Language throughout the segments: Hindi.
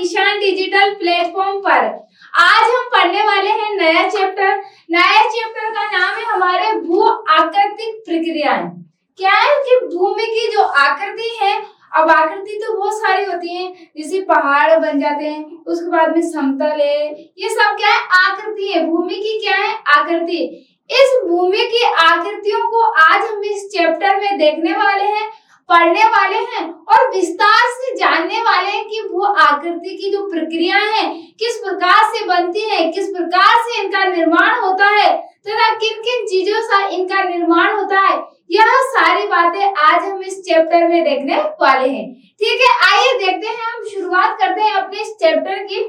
निशान डिजिटल प्लेटफॉर्म पर। आज हम पढ़ने वाले हैं नया चैप्टर। नया चैप्टर का नाम है हमारे भू आकृतिक प्रक्रियाएं। क्या है कि भूमि की जो आकृति है, अब आकृति तो बहुत सारी होती है, जैसे पहाड़ बन जाते हैं, उसके बाद में समतल है, ये सब क्या है, आकृति है। भूमि की क्या है, आकृति। इस भूमि की आकृतियों को आज हम इस चैप्टर में देखने वाले हैं, पढ़ने वाले हैं और विस्तार से जानने वाले हैं कि वो आकृति की जो प्रक्रिया है किस प्रकार से बनती है, किस प्रकार से इनका निर्माण होता है तथा किन किन चीजों से इनका निर्माण होता है। यह सारी बातें आज हम इस चैप्टर में देखने वाले हैं। ठीक है, आइए देखते हैं, हम शुरुआत करते हैं अपने इस चैप्टर की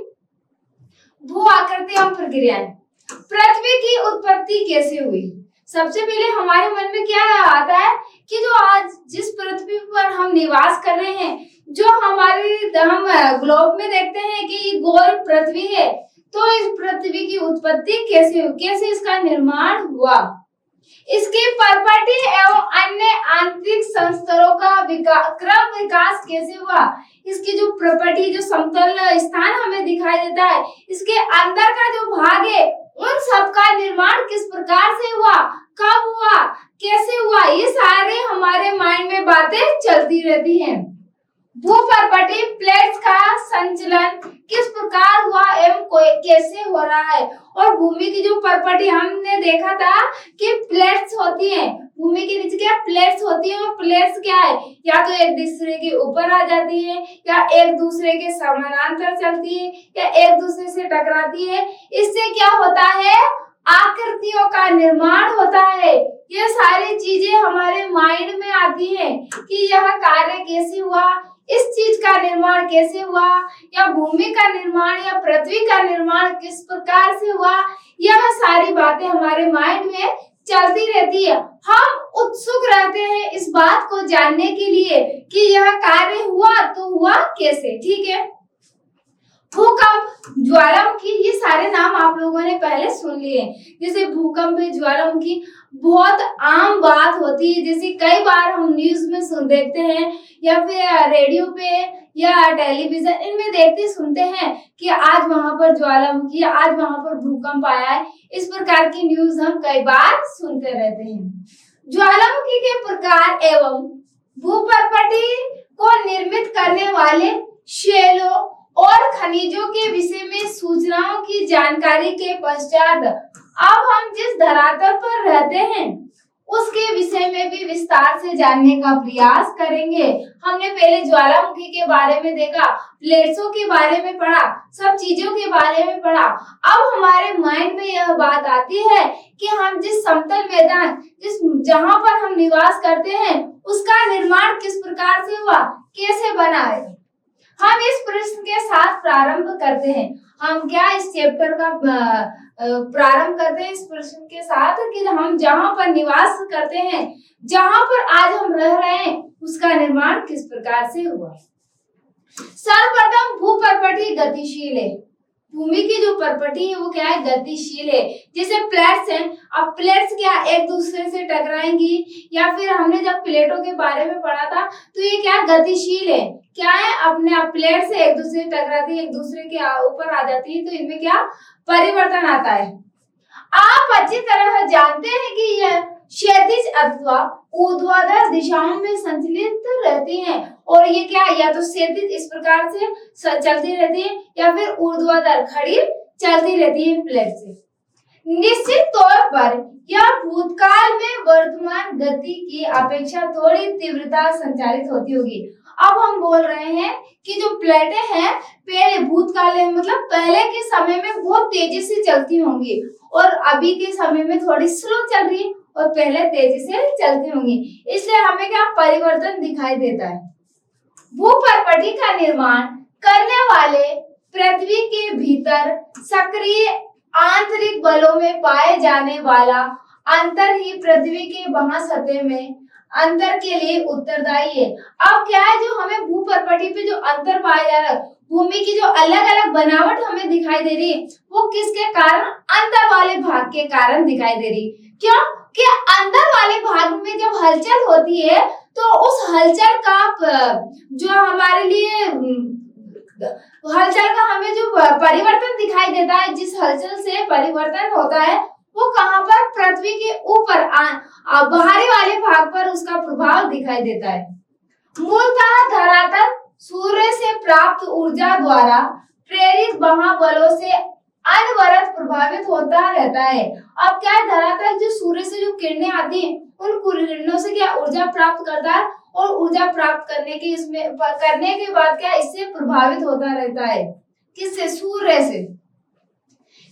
भू आकृति एवं प्रक्रियाएं। पृथ्वी की उत्पत्ति कैसे हुई? सबसे पहले हमारे मन में क्या आता है कि जो आज जिस पृथ्वी पर हम निवास कर रहे हैं, जो हम ग्लोब में देखते हैं कि ये गोल पृथ्वी है, तो इस पृथ्वी की उत्पत्ति कैसे हुई, कैसे इसका निर्माण हुआ, इसकी प्रॉपर्टी एवं अन्य आंतरिक संस्तरों का क्रम विकास कैसे हुआ, इसकी जो प्रॉपर्टी, जो समतल स्थान हमें दिखाई देता है, इसके अंदर का जो भाग है, उन सब का निर्माण किस प्रकार से हुआ, कब हुआ, कैसे हुआ, ये सारे हमारे माइंड में बातें चलती रहती हैं। भू प्रॉपर्टी, प्लेट्स का संचलन किस प्रकार हुआ एवं कैसे हो रहा है। और भूमि की जो प्रॉपर्टी हमने देखा था कि प्लेट्स होती हैं, भूमि के नीचे क्या प्लेट्स होती हैं, और प्लेट्स क्या है, या तो एक दूसरे के ऊपर आ जाती है, या एक दूसरे के समानांतर चलती है, या एक दूसरे से टकराती है। इससे क्या होता है, आकृतियों का निर्माण होता है। ये सारी चीजें हमारे माइंड में आती हैं कि यह कार्य कैसे हुआ, इस चीज का निर्माण कैसे हुआ, या भूमि का निर्माण या पृथ्वी का निर्माण किस प्रकार से हुआ। यह सारी बातें हमारे माइंड में चलती रहती है। हम उत्सुक रहते हैं इस बात को जानने के लिए कि यह कार्य हुआ तो हुआ कैसे। ठीक है, भूकंप, ज्वालामुखी, ये सारे नाम आप लोगों ने पहले सुन लिए। जैसे भूकंप है, ज्वालामुखी, बहुत आम बात होती है। जैसे कई बार हम न्यूज में देखते हैं, या फिर रेडियो पे या टेलीविजन, इनमें देखते सुनते हैं कि आज वहां पर ज्वालामुखी, आज वहां पर भूकंप आया है। इस प्रकार की न्यूज हम कई बार सुनते रहते हैं। ज्वालामुखी के प्रकार एवं भू प्रॉपर्टी को निर्मित करने वाले शैलों और खनिजों के विषय में सूचनाओं की जानकारी के पश्चात अब हम जिस धरातल पर रहते हैं उसके विषय में भी विस्तार से जानने का प्रयास करेंगे। हमने पहले ज्वालामुखी के बारे में देखा, प्लेट्सों के बारे में पढ़ा, सब चीजों के बारे में पढ़ा। अब हमारे माइंड में यह बात आती है कि हम जिस समतल मैदान, जहां पर हम निवास करते हैं, उसका निर्माण किस प्रकार से हुआ, कैसे बना है। हम इस प्रश्न के साथ प्रारंभ करते हैं। हम क्या इस चैप्टर का प्रारंभ करते हैं इस प्रश्न के साथ कि हम जहां पर निवास करते हैं, जहां पर आज हम रह रहे हैं, उसका निर्माण किस प्रकार से हुआ। सर्वप्रथम भू प्रॉपर्टी गतिशील है। भूमि की जो प्रॉपर्टी है वो क्या है, गतिशील है। जैसे प्लेट्स हैं, अब प्लेट्स क्या एक दूसरे से टकराएंगी, या फिर हमने जब प्लेटों के बारे में पढ़ा था तो ये क्या गतिशील है, क्या है, अपने आप प्लेट से एक दूसरे से टकराती है, एक दूसरे के ऊपर आ जाती है, तो इनमें क्या परिवर्तन आता है। आप अच्छी तरह जानते हैं कि यह क्षैतिज अथवा ऊर्ध्वाधर दिशाओं में संचलित रहती हैं, और ये क्या, या तो क्षैतिज इस प्रकार से चलती रहती है, या फिर ऊर्ध्वाधर खड़ी चलती रहती है प्लेट से। निश्चित तौर पर यह भूतकाल में वर्तमान गति की अपेक्षा थोड़ी तीव्रता संचालित होती होगी। अब हम बोल रहे हैं कि जो प्लेटें हैं पहले भूतकाल में, मतलब पहले के समय में बहुत तेजी से चलती होंगी, और अभी के समय में थोड़ी स्लो चल रही है, और पहले तेजी से चलती होंगी, इसलिए हमें क्या परिवर्तन दिखाई देता है। भू प्रॉपर्टी का निर्माण करने वाले पृथ्वी के भीतर सक्रिय आंतरिक बलों में पाए जाने वाला अंतर ही पृथ्वी के महासतह में अंतर के लिए उत्तरदायी है। अब क्या है, जो हमें भू प्रॉपर्टी पे जो अंतर पाया जा रहा है, भूमि की जो अलग अलग बनावट हमें दिखाई दे रही है, वो किसके कारण, अंदर वाले भाग के कारण दिखाई दे रही है। क्यों कि अंदर वाले भाग में जब हलचल होती है तो उस हलचल का जो हमारे लिए हलचल का हमें जो परिवर्तन दिखाई देता है, जिस हलचल से परिवर्तन होता है वो कहाँ पर, पृथ्वी के ऊपर बाहरी वाले भाग पर उसका प्रभाव दिखाई देता है। मूलतः धरातल सूर्य से प्राप्त ऊर्जा द्वारा प्रेरित महाबलों से अनवरत प्रभावित होता रहता है। अब क्या है, धरातल जो सूर्य से जो किरणें आती हैं उन किरणों से क्या ऊर्जा प्राप्त करता है, और ऊर्जा प्राप्त करने के बाद क्या इससे प्रभावित होता रहता है, किससे, सूर्य से।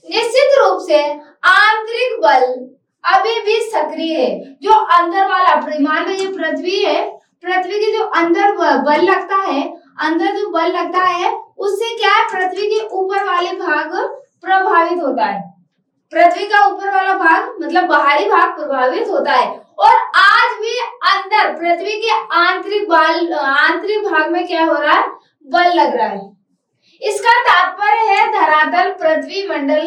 निश्चित रूप से आंतरिक बल अभी भी सक्रिय है। जो अंदर वाला परिमाण में ये पृथ्वी है, पृथ्वी के जो अंदर बल लगता है, अंदर जो बल लगता है उससे क्या है, पृथ्वी के ऊपर वाले भाग प्रभावित होता है। पृथ्वी का ऊपर वाला भाग मतलब बाहरी भाग प्रभावित होता है। और आज भी अंदर पृथ्वी के आंतरिक भाग में क्या हो रहा है, बल लग रहा है। इसका तात्पर्य है धरातल पृथ्वी मंडल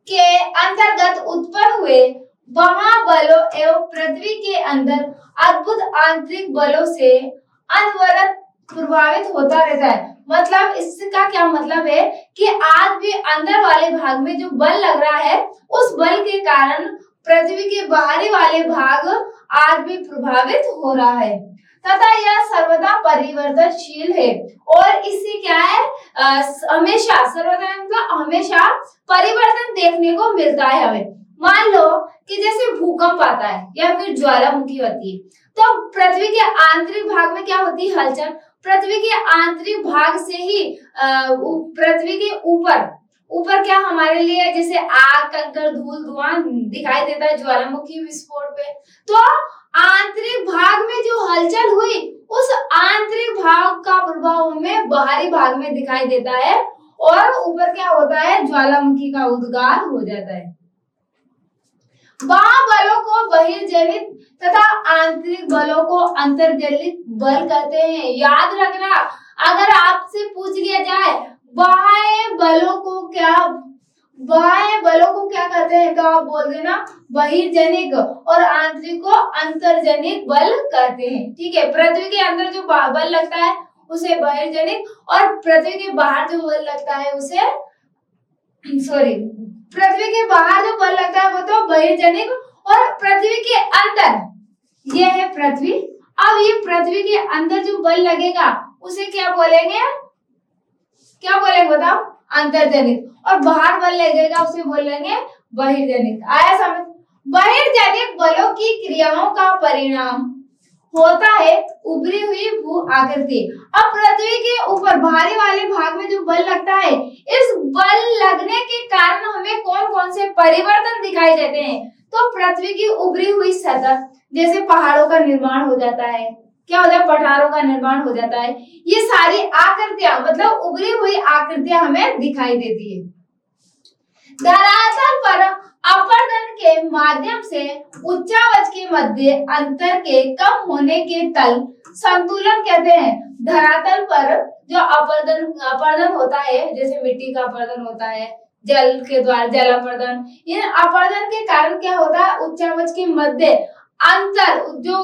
के अंतर्गत उत्पन्न हुए महाबलों एवं पृथ्वी के अंदर अद्भुत आंतरिक बलों से अनवरत प्रभावित होता रहता है। मतलब इसका क्या मतलब है कि आज भी अंदर वाले भाग में जो बल लग रहा है उस बल के कारण पृथ्वी के बाहरी वाले भाग आज भी प्रभावित हो रहा है तथा यह सर्वदा परिवर्तनशील है। और इससे क्या है, हमेशा सर्वदा मतलब हमेशा परिवर्तन देखने को मिलता है हमें। मान लो कि जैसे भूकंप आता है या फिर ज्वालामुखी होती है, तो पृथ्वी के आंतरिक भाग में क्या होती है, हलचल। पृथ्वी के आंतरिक भाग से ही पृथ्वी के ऊपर क्या हमारे लिए जैसे आग, कंकड़, धूल, धुआं दिखाई देता है ज्वालामुखी विस्फोट पे। तो आंतरिक भाग में जो हलचल हुई उस आंतरिक भाग का प्रभाव हमें बाहरी भाग में दिखाई देता है, और ऊपर क्या होता है, ज्वालामुखी का उद्गार हो जाता है। महाबलों को बहिर्जनित तथा आंतरिक बलों को अंतर्जनित बल कहते हैं। याद रखना, अगर आपसे पूछ लिया जाए बाह्य बलों को क्या कहते हैं, तो आप बोल देना बहिर्जनिक, और आंतरिक को अंतर्जनित बल कहते हैं। ठीक है, पृथ्वी के अंदर जो बल लगता है उसे बहिर्जनिक, और पृथ्वी के बाहर जो बल लगता है उसे पृथ्वी के बाहर जो बल लगता है वो तो बहिर्जनिक, और पृथ्वी के अंदर ये है पृथ्वी। अब ये पृथ्वी के अंदर जो बल लगेगा उसे क्या बोलेंगे बताओ, अंतर्जनित। और बाहर बल लगेगा उसे बोलेंगे बहिर्जनित। आया समझ? बहिर्जनित बलों की क्रियाओं का परिणाम होता है उभरी हुई भू आकृति। अब पृथ्वी के ऊपर बाहरी वाले भाग में जो बल लगता है, इस बल लगने के कारण हमें कौन कौन से परिवर्तन दिखाई देते हैं, तो पृथ्वी की उभरी हुई सतह, जैसे पहाड़ों का निर्माण हो जाता है, क्या होता है, पठारों का निर्माण हो जाता है। ये सारी आकृतियां मतलब उभरी हुई आकृतियां हमें दिखाई देती है। धरातल पर अपरदन के माध्यम से उच्चावच के मध्य अंतर के कम होने के तल संतुलन कहते हैं। धरातल पर जो अपरदन होता है, जैसे मिट्टी का अपरदन होता है, जल के द्वारा जल अपरदन, इन अपरदन के कारण क्या होता है, उच्चावच के मध्य अंतर, जो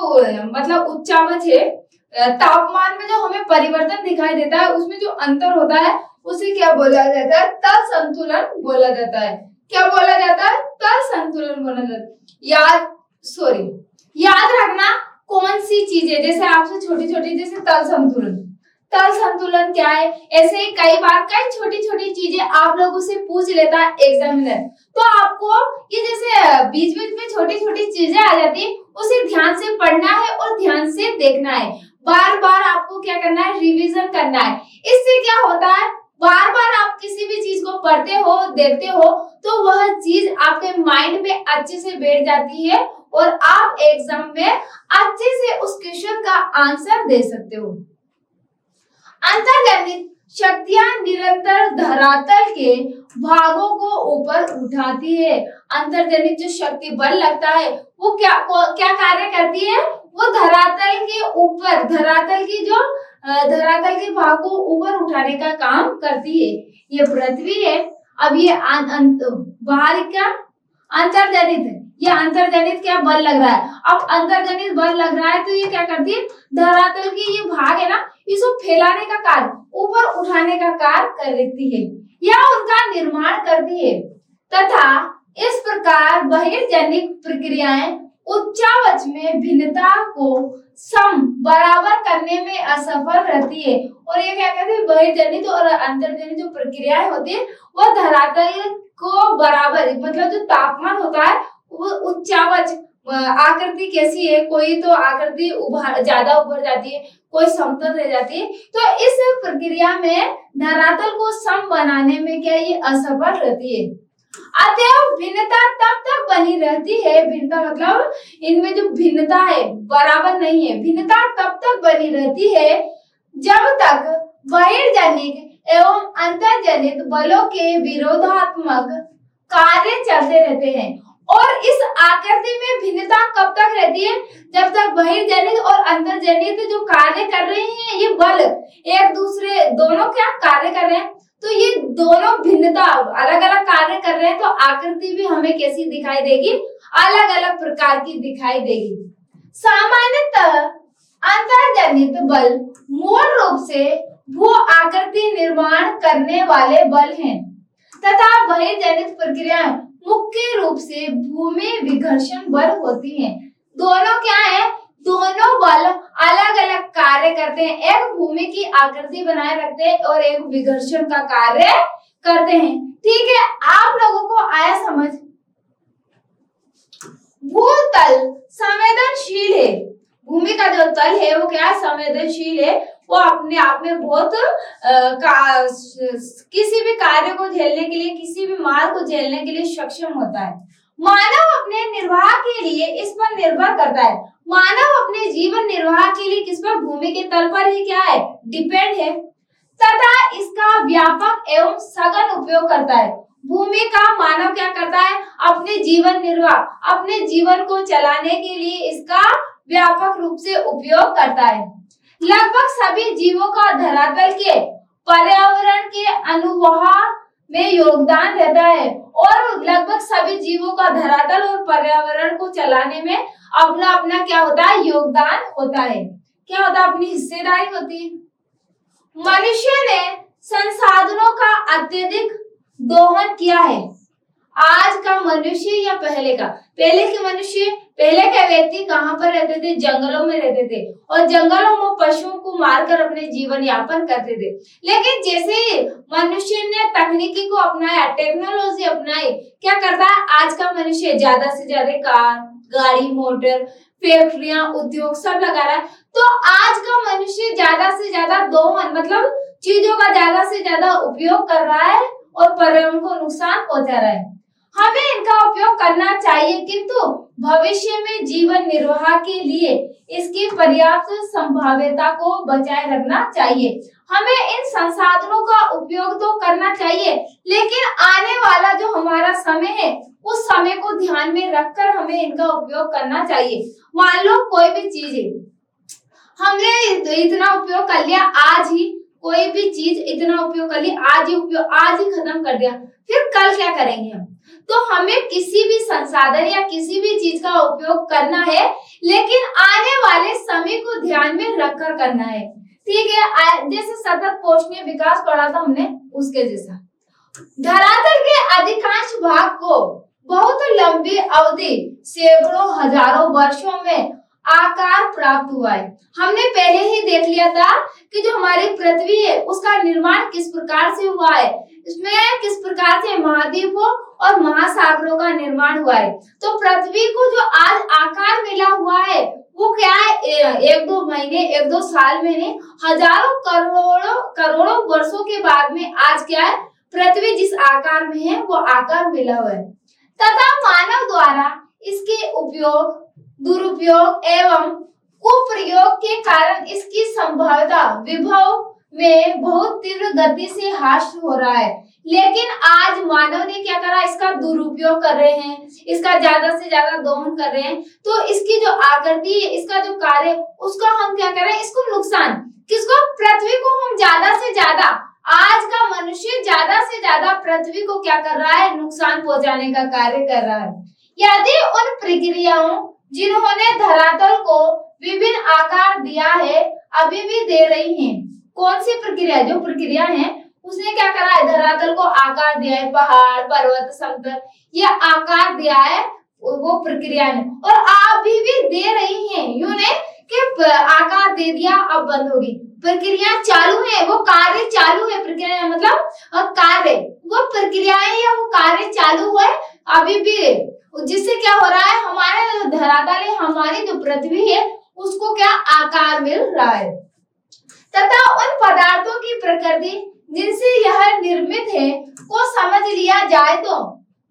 मतलब उच्चावच है, तापमान में जो हमें परिवर्तन दिखाई देता है उसमें जो अंतर होता है उसे क्या बोला जाता है, तल संतुलन बोला जाता है। क्या बोला जाता है, तल संतुलन बोला जाता है। याद रखना कौन सी चीजें, जैसे आपसे छोटी छोटी, जैसे तल संतुलन क्या है, ऐसे ही कई बार कई छोटी छोटी चीजें आप लोगों से पूछ लेता है एग्जामिनर। तो आपको ये जैसे बीच बीच में छोटी छोटी चीजें आ जाती है, उसे ध्यान से पढ़ना है और ध्यान से देखना है। बार बार आपको क्या करना है, रिवीजन करना है। इससे क्या होता है, बार बार आप किसी भी चीज को पढ़ते हो, देखते हो, तो वह चीज आपके माइंड में अच्छे से बैठ जाती है और आप एग्जाम में अच्छे से उस क्वेश्चन का आंसर दे सकते हो। अंतर्जनित शक्तियां निरंतर धरातल के भागों को ऊपर उठाती है। अंतर्जनित जो शक्ति बल लगता है वो क्या कार्य करती है, वो धरातल के ऊपर, धरातल के भाग को ऊपर उठाने का काम करती है। ये पृथ्वी है, अब ये बाहर क्या अंतर्जनित है, ये अंतर्जनित क्या बल लग रहा है। अब अंतर्जनित बल लग रहा है तो ये क्या करती है, धरातल की ये भाग है ना, इसको फैलाने का कार्य, ऊपर उठाने का कार्य करती है या उनका निर्माण करती है तथा इस प्रकार बहिर्जनिक प्रक्रियाएं उच्चावच में भिन्नता को सम बराबर करने में असफल रहती है। और ये क्या कहते हैं, बहिर्जनित और अंतर्जनित जो प्रक्रियाएं होती है वह धरातल को बराबर, मतलब जो तापमान होता है वो उच्चावच, आकृति कैसी है, कोई तो आकृति ज्यादा उभर जाती है, कोई समतल रह जाती है, तो इस प्रक्रिया में धरातल को सम बनाने में क्या ये असफल रहती है। अतएव भिन्नता तब तक बनी रहती है, भिन्नता मतलब इनमें जो भिन्नता है बराबर नहीं है, भिन्नता तब तक बनी रहती है जब तक बहिर्जनित एवं अंतर्जनित बलों के विरोधात्मक कार्य चलते रहते हैं। और इस आकृति में भिन्नता कब तक रहती है, जब तक बहिर्जनित और अंतर्जनित जो कार्य कर रहे हैं ये बल एक दूसरे दोनों क्या कार्य कर रहे हैं, तो ये दोनों भिन्नता अलग अलग कार्य कर रहे हैं, तो आकृति भी हमें कैसी दिखाई देगी, अलग अलग प्रकार की दिखाई देगी। सामान्यतः अंतर्जनित बल मूल रूप से भू आकृति निर्माण करने वाले बल हैं तथा बहिर्जनित प्रक्रिया मुख्य रूप से भूमि विघर्षण बल होती हैं। दोनों क्या है, दोनों बल अलग अलग कार्य करते हैं, एक भूमि की आकृति बनाए रखते हैं और एक विघर्षण का कार्य करते हैं। ठीक है, आप लोगों को आया समझ। भूतल संवेदनशील है, भूमि का जो तल है वो क्या संवेदनशील है, वो अपने आप में बहुत किसी भी कार्य को झेलने के लिए, किसी भी मार को झेलने के लिए सक्षम होता है। मानव अपने निर्वाह के लिए इस पर निर्भर करता है, मानव अपने जीवन निर्वाह के लिए किस पर, भूमि के तल पर ही क्या है, डिपेंड है तथा इसका व्यापक एवं सघन उपयोग करता है। भूमि का मानव क्या करता है, अपने जीवन निर्वाह, अपने जीवन को चलाने के लिए इसका व्यापक रूप से उपयोग करता है। लगभग सभी जीवों का धरातल के पर्यावरण के अनुवाह में योगदान रहता है और लगभग सभी जीवों का धरातल और पर्यावरण को चलाने में अपना अपना क्या होता है, योगदान होता है, क्या होता है, अपनी हिस्सेदारी होती है। मनुष्य ने संसाधनों का अत्यधिक दोहन किया है। आज का मनुष्य या पहले का, पहले के मनुष्य, पहले के व्यक्ति कहाँ पर रहते थे, जंगलों में रहते थे और जंगलों में पशुओं को मारकर अपने जीवन यापन करते थे। लेकिन जैसे ही मनुष्य ने तकनीकी को अपनाया, टेक्नोलॉजी अपनाई, क्या करता है आज का मनुष्य, ज्यादा से ज्यादा कार, गाड़ी, मोटर, फैक्ट्रियां, उद्योग सब लगा रहा है। तो आज का मनुष्य ज्यादा से ज्यादा दोहन मतलब चीजों का ज्यादा से ज्यादा उपयोग कर रहा है और पर्यावरण को नुकसान पहुंचा रहा है। हमें इनका उपयोग करना चाहिए किंतु भविष्य में जीवन निर्वाह के लिए इसकी पर्याप्त संभाव्यता को बचाए रखना चाहिए। हमें इन संसाधनों का उपयोग तो करना चाहिए, लेकिन आने वाला जो हमारा समय है उस समय को ध्यान में रखकर हमें इनका उपयोग करना चाहिए। मान लो कोई भी चीज है, हमने इतना उपयोग कर लिया आज ही, कोई भी चीज इतना उपयोग कर लिया आज ही, उपयोग आज ही खत्म कर दिया, फिर कल क्या करेंगे हम? तो हमें किसी भी संसाधन या किसी भी चीज का उपयोग करना है, लेकिन आने वाले समय को ध्यान में रखकर करना है। ठीक है, जैसे सतत पोषणीय विकास पढ़ा था हमने, उसके जैसा। धरातल के अधिकांश भाग को बहुत लंबी अवधि, सैकड़ों हजारों वर्षों में आकार प्राप्त हुआ है। हमने पहले ही देख लिया था कि जो हमारी पृथ्वी है उसका निर्माण किस प्रकार से हुआ है, इसमें किस प्रकार से महाद्वीपों और महासागरों का निर्माण हुआ है। तो पृथ्वी को जो आज आकार मिला हुआ है वो क्या है, एक दो महीने, एक दो साल में नहीं, हजारों करोड़ों वर्षों के बाद में आज क्या है, पृथ्वी जिस आकार में है वो आकार मिला हुआ है तथा मानव द्वारा इसके उपयोग, दुरुपयोग एवं कुप्रयोग के कारण इसकी संभाव्यता विभव में बहुत तीव्र गति से ह्रास हो रहा है। लेकिन आज मानव ने क्या करा, इसका दुरुपयोग कर रहे हैं, इसका ज्यादा से ज्यादा दोहन कर रहे हैं, तो इसकी जो आकृति है, इसका जो कार्य, उसका हम क्या कर रहे हैं, इसको नुकसान, किसको, पृथ्वी को हम ज्यादा से ज्यादा, आज का मनुष्य ज्यादा से ज्यादा पृथ्वी को क्या कर रहा है, नुकसान पहुंचाने का कार्य कर रहा है। यदि उन प्रक्रियाओं जिन्होंने धरातल को विभिन्न आकार दिया है, अभी भी दे रही हैं। कौन सी प्रक्रिया? जो प्रक्रिया है उसने क्या करा है, धरातल को आकार दिया है, पहाड़, पर्वत, समतल, ये आकार दिया है वो प्रक्रिया ने, और अभी भी दे रही हैं। यूं नहीं कि आकार दे दिया अब बंद होगी, प्रक्रिया चालू है, वो कार्य चालू है। प्रक्रिया मतलब कार्य, वो प्रक्रियाएं या वो कार्य चालू है अभी भी, जिससे क्या हो रहा है, हमारे धरातल है, हमारी जो पृथ्वी है उसको क्या आकार मिल रहा है। तथा उन पदार्थों की प्रकृति जिनसे यह निर्मित है को समझ लिया जाए तो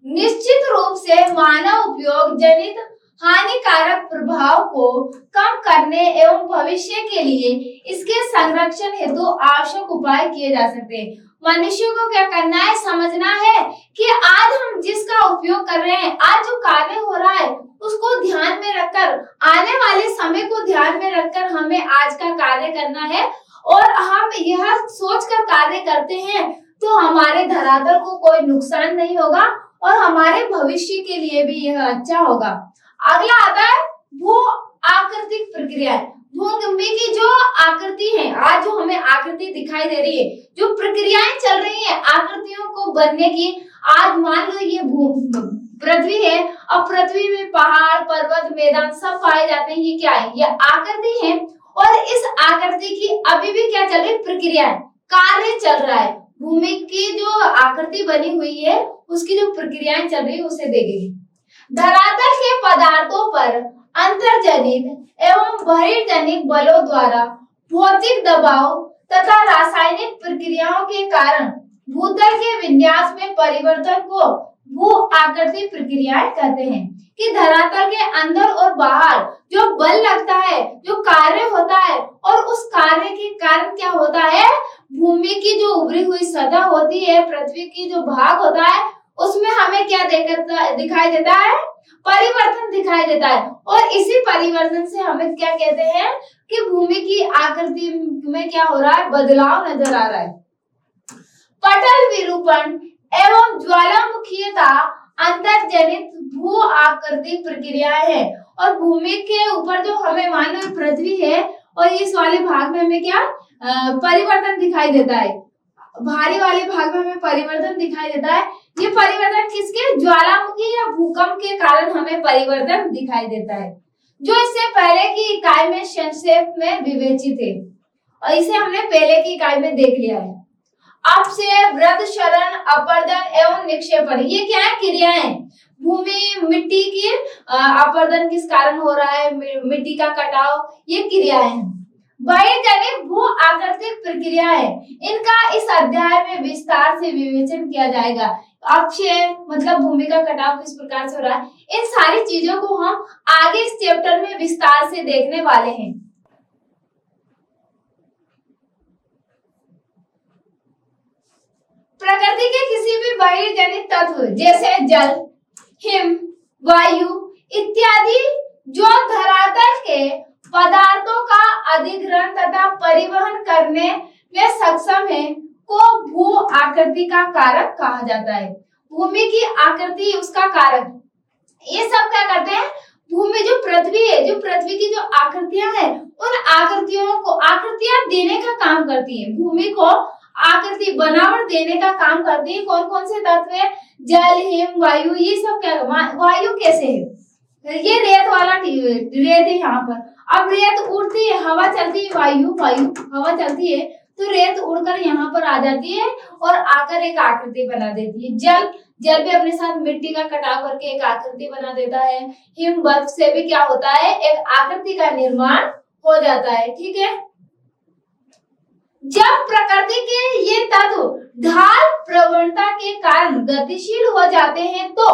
निश्चित रूप से मानव उपयोग जनित हानिकारक प्रभाव को कम करने एवं भविष्य के लिए इसके संरक्षण हेतु आवश्यक उपाय किए जा सकते हैं। मनुष्य को क्या करना है, समझना है कि आज हम जिसका उपयोग कर रहे हैं, आज जो कार्य हो रहा है उसको ध्यान में रखकर, आने वाले समय को ध्यान में रखकर हमें आज का कार्य करना है, और हम यह सोचकर कार्य करते हैं तो हमारे धरातल को कोई नुकसान नहीं होगा और हमारे भविष्य के लिए भी यह अच्छा होगा। अगला आता है भू आकृतिक प्रक्रिया। भूमि की जो आकृति है, आज जो हमें आकृति दिखाई दे रही है, जो प्रक्रियाएं चल रही है आकृतियों को बनने की, आज मान लो ये पृथ्वी है, अब पृथ्वी में पहाड़, पर्वत, मैदान सब पाए जाते हैं, ये क्या है, ये आकृति है, और इस आकृति की अभी भी क्या चल रही है, प्रक्रिया है, कार्य चल रहा है। भूमि की जो आकृति बनी हुई है उसकी जो प्रक्रियाएं चल रही है उसे देखेंगे। धरातल के पदार्थों पर अंतर्जनित एवं बहिर्जनित बलों द्वारा भौतिक दबाव तथा रासायनिक प्रक्रियाओं के कारण भूतल के विन्यास में परिवर्तन को भू आकृति प्रक्रियाएं कहते हैं। कि धरातल के अंदर और बाहर जो बल लगता है, जो कार्य होता है, और उस कार्य के कारण क्या होता है, भूमि की जो उभरी हुई सतह होती है, पृथ्वी की जो भाग होता है, उसमें हमें क्या दिखाई देता है, परिवर्तन दिखाई देता है। और इसी परिवर्तन से हमें क्या कहते हैं कि भूमि की आकृति में क्या हो रहा है, बदलाव नजर आ रहा है। पटल विरूपण एवं ज्वालामुखीयता अंतर्जनित भू आकृतिक प्रक्रिया है। और भूमि के ऊपर जो हमें मान लो पृथ्वी है और इस वाले भाग में हमें क्या परिवर्तन दिखाई देता है, भारी वाले भाग में हमें परिवर्तन दिखाई देता है। ये परिवर्तन किसके, ज्वालामुखी या भूकंप के कारण हमें परिवर्तन दिखाई देता है, जो इससे पहले की इकाई में संक्षेप में विवेचित है, और इसे हमने पहले की इकाई में देख लिया है। अपक्षय, वृद्ध शरण, अपर्दन एवं निक्षेपण, ये क्या है, क्रियाएं। भूमि मिट्टी की अपर्दन किस कारण हो रहा है, मिट्टी का कटाव, ये क्रियाएं हैं। बहिर्जनित भू आकृतिक प्रक्रिया है, इनका इस अध्याय में विस्तार से विवेचन किया जाएगा। अपक्षय मतलब भूमि का कटाव किस प्रकार से हो रहा है, इन सारी चीजों को हम आगे इस चैप्टर में विस्तार से देखने वाले हैं। प्रकृति के किसी भी बहिर्जनित तत्व जैसे जल, हिम, वायु इत्यादि जो धरातल के पदार्थों का अधिग्रहण तथा परिवहन करने में सक्षम है को भू आकृति का कारक कहा जाता है। भूमि की आकृति उसका कारक, ये सब क्या करते हैं, भूमि जो पृथ्वी है, जो पृथ्वी की जो आकृतियां हैं, उन आकृतियों को आकृतियां देने का काम करती है, भूमि को आकृति बनावट देने का काम करती है। कौन कौन से तत्व है, जल, हिम, वायु, ये सब क्या, वायु कैसे है, ये रेत वाला रेत है यहाँ पर, अब रेत उड़ती है, हवा चलती है, वायु हवा चलती है, तो रेत उड़कर यहाँ पर आ जाती है और आकर एक आकृति बना देती है। जल भी अपने साथ मिट्टी का कटाव करके एक आकृति बना देता है। हिम बर्फ से भी क्या होता है, एक आकृति का निर्माण हो जाता है। ठीक है, जब प्रकृति के ये तत्व ढाल प्रवणता के कारण गतिशील हो जाते हैं तो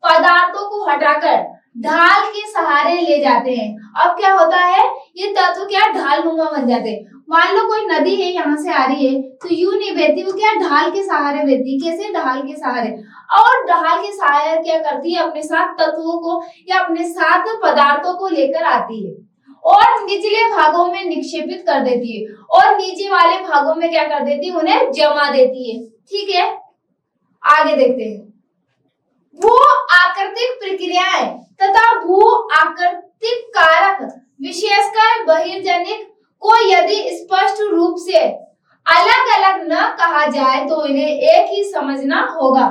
पदार्थों को हटाकर ढाल के सहारे ले जाते हैं। अब क्या होता है, ये तत्व क्या ढाल नुमा बन जाते हैं। मान लो कोई नदी है, यहाँ से आ रही है तो यूं नहीं बहती, वो क्या ढाल के सहारे बहती। कैसे, ढाल के सहारे। और ढाल के सहारे क्या करती है, अपने साथ तत्वों को या अपने साथ पदार्थों को लेकर आती है और निचले भागों में निक्षेपित कर देती है, और नीचे वाले भागों में क्या कर देती है, उन्हें जमा देती है। ठीक है, आगे देखते हैं। भू आकृतिक प्रक्रियाएं तथा भू आकृतिक कारक विशेषकर बहिर्जनिक को यदि स्पष्ट रूप से अलग अलग न कहा जाए तो इन्हें एक ही समझना होगा,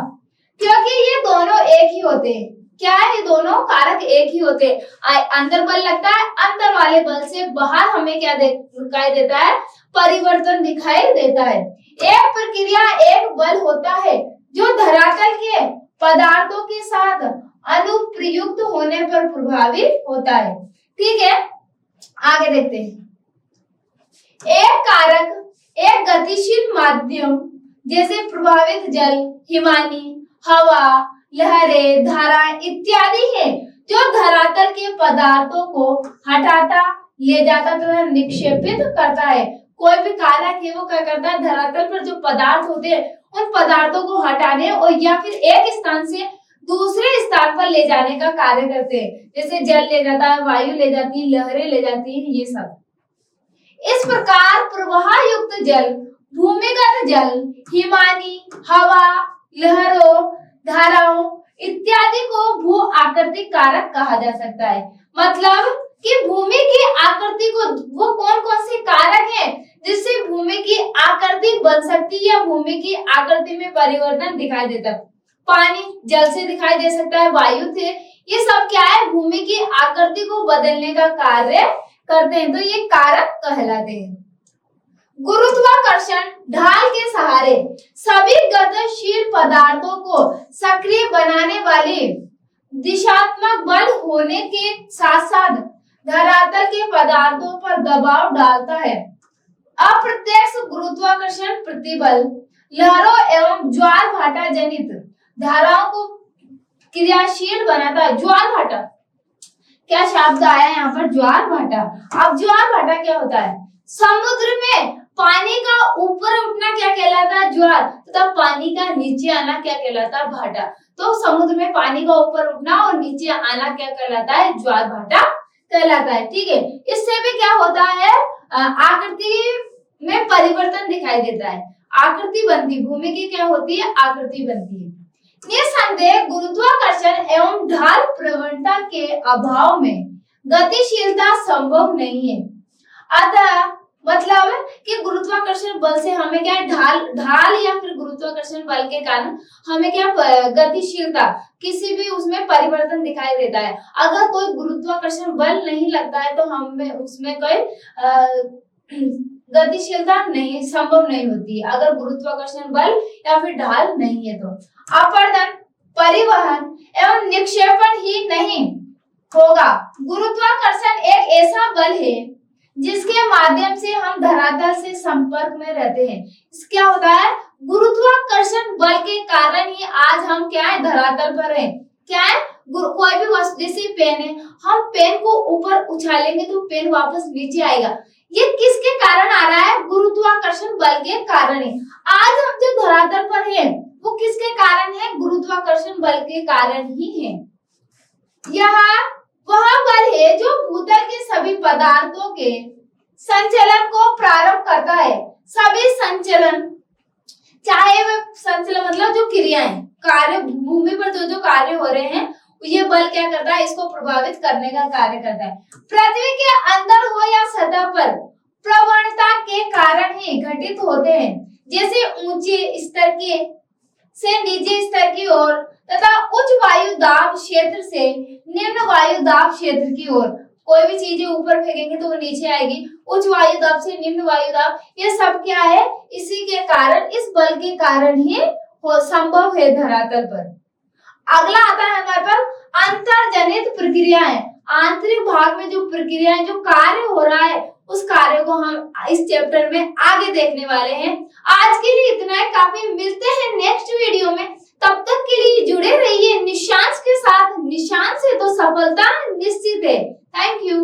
क्योंकि ये दोनों एक ही होते हैं। क्या है, ये दोनों कारक एक ही होते हैं। अंदर बल लगता है, अंदर वाले बल से बाहर हमें क्या दिखाई देता है, परिवर्तन दिखाई देता है। एक प्रक्रिया एक बल होता है जो धरातल के पदार्थों के साथ अनुप्रयुक्त होने पर प्रभावित होता है। ठीक है, आगे देखते हैं। एक कारक एक गतिशील माध्यम जैसे प्रभावित जल, हिमानी, हवा, लहरें, धाराएं इत्यादि है जो धरातल के पदार्थों को हटाता, ले जाता तथा निक्षेपित करता है। कोई भी कारक है वो क्या करता है, धरातल पर जो पदार्थ होते हैं उन पदार्थों को हटाने और या फिर एक स्थान से दूसरे स्थान पर ले जाने का कार्य करते हैं। जैसे जल ले जाता है, वायु ले जाती है, लहरें ले जाती है, ये सब। इस प्रकार प्रवाह युक्त जल, भूमिगत जल, हिमानी, हवा, लहरों, धाराओं इत्यादि को भू आकृतिक कारक कहा जा सकता है। मतलब कि भूमि की आकृति को वो कौन कौन से कारक हैं जिससे भूमि की आकृति बन सकती है या भूमि की आकृति में परिवर्तन दिखाई देता है। पानी जल से दिखाई दे सकता है, वायु से, ये सब क्या है, भूमि की आकृति को बदलने का कार्य करते हैं, तो ये कारक कहलाते हैं। गुरुत्वाकर्षण ढाल के सहारे सभी गतिशील पदार्थों को सक्रिय बनाने वाले दिशात्मक बल होने के साथ साथ धरातल के पदार्थों पर दबाव डालता है। अप्रत्यक्ष गुरुत्वाकर्षण प्रतिबल लहरों एवं ज्वार भाटा जनित धाराओं को क्रियाशील बनाता है। ज्वार भाटा क्या शब्द आया यहाँ पर, ज्वार भाटा। अब ज्वार भाटा क्या होता है, समुद्र में पानी का ऊपर उठना क्या कहलाता है, ज्वार, तथा पानी का नीचे आना क्या कहलाता है, भाटा। तो समुद्र में पानी का ऊपर उठना और नीचे आना क्या कहलाता है, ज्वार भाटा कहलाता है। ठीक है, इससे भी क्या होता है, आकृति में परिवर्तन दिखाई देता है, आकृति बनती, भूमि की क्या होती है, आकृति बनती है। निसंदेह गुरुत्वाकर्षण एवं ढाल प्रवणता के अभाव में गतिशीलता संभव नहीं है। अतः मतलब कि गुरुत्वाकर्षण बल से हमें क्या ढाल या फिर गुरुत्वाकर्षण बल के कारण हमें क्या गतिशीलता, किसी भी उसमें परिवर्तन दिखाई देता है। अगर कोई गुरुत्वाकर्षण बल नहीं लगता है तो हमें उसमें कोई गतिशीलता नहीं, संभव नहीं होती अगर गुरुत्वाकर्षण बल या फिर ढाल नहीं है। तो अपर्दन, परिवहन एवं निक्षेपण ही नहीं होगा। गुरुत्वाकर्षण एक ऐसा बल है जिसके माध्यम से हम धरातल से संपर्क में रहते हैं। क्या होता है, गुरुत्वाकर्षण बल के कारण ही आज हम क्या है, धरातल पर हैं। क्या है, कोई भी वस्तु, जैसे पेन है, हम पेन को ऊपर उछालेंगे तो पेन वापस नीचे आएगा। ये किसके कारण आ रहा है, गुरुत्वाकर्षण बल के कारण है। आज हम जो धरातल पर हैं वो किसके कारण है, गुरुत्वाकर्षण बल के कारण ही है। यह वह बल है जो भूतल के सभी पदार्थों के संचलन को प्रारंभ करता है। सभी संचलन, चाहे वे संचलन मतलब जो क्रियाएं, कार्य, भूमि पर जो कार्य हो रहे हैं, ये बल क्या करता है, इसको प्रभावित करने का कार्य करता है। पृथ्वी के अंदर हो या सतह पर प्रवणता के कारण ही घटित होते हैं, जैसे ऊंचे स्तर के से नीचे स्तर की ओर तथा उच्च वायु दाब क्षेत्र से निम्न वायु दाब क्षेत्र की ओर। कोई भी चीजें ऊपर फेंकेंगे तो वो नीचे आएगी, उच्च वायु दाब से निम्न वायु दाब, ये सब क्या है, इसी के कारण, इस बल के कारण ही संभव है धरातल पर। अगला आता है हमारे पास अंतर्जनित प्रक्रियाएं। आंतरिक भाग में जो प्रक्रियाएं, जो कार्य हो रहा है, उस कार्य को हम इस चैप्टर में आगे देखने वाले हैं। आज के लिए इतना है काफी। मिलते हैं नेक्स्ट वीडियो में, तब तक के लिए जुड़े रहिए निशांश के साथ। निशांश से तो सफलता निश्चित है। Thank you.